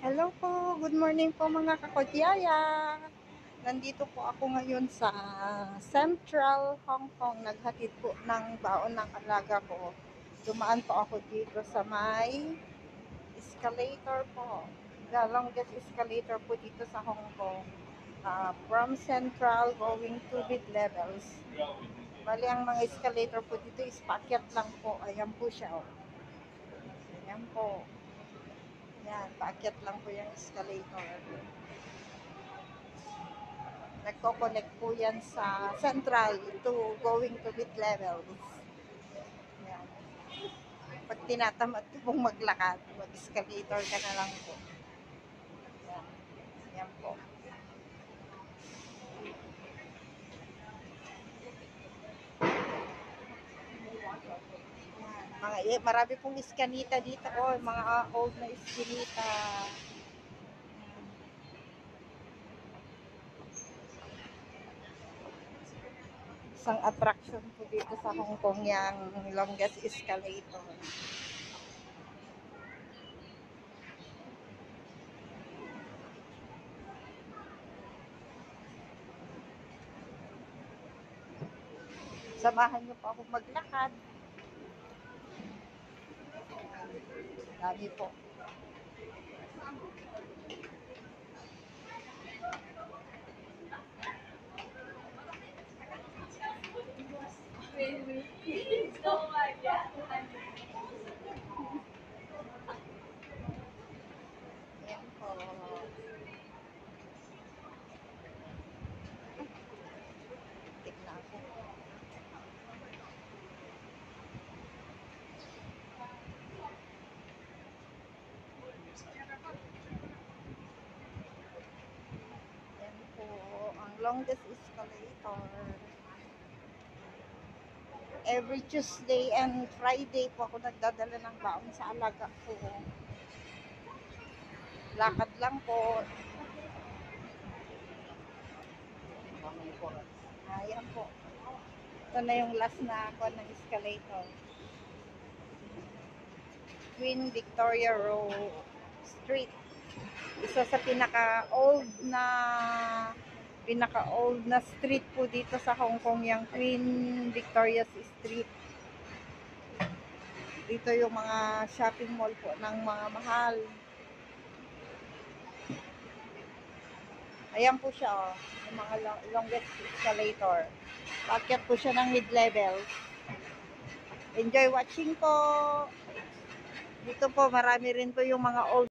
Hello po, good morning po mga kakodyaya. Nandito po ako ngayon sa Central Hong Kong. Naghatid po ng baon ng alaga ko. Dumaan po ako dito sa may escalator po. The longest escalator po dito sa Hong Kong. From Central going to mid-levels. Bali ang mga escalator po dito is paakyat lang po. Ayan po siya. Oh. Ayan po. Yan, paakyat lang po yung escalator. Nagko-connect po yan sa central to going to mid-levels. Yan. Pag tinatamad ko pong maglakad, mag-escalator ka na lang po. Yan, yan po. Marami pong iskanita dito. Oh, mga old na iskanita. Isang attraction po dito sa Hong Kong yung longest escalator. Samahan niyo po ako maglakad. Dami po. Ayan po. Tignan ako. Ayan po. Ang longest escalator. Every Tuesday and Friday po ako nagdadala ng baon sa alaga ko. Lakad lang po. Ayan po. Ito na yung last na ako ng escalator. Queen Victoria Road Street. Isa sa pinaka-old na street po dito sa Hong Kong, yung Queen Victoria Street. Dito yung mga shopping mall po ng mga mahal. Ayan po siya, oh. Yung mga longest escalator. Paakyat po siya ng mid-level. Enjoy watching po. Dito po, marami rin po yung mga old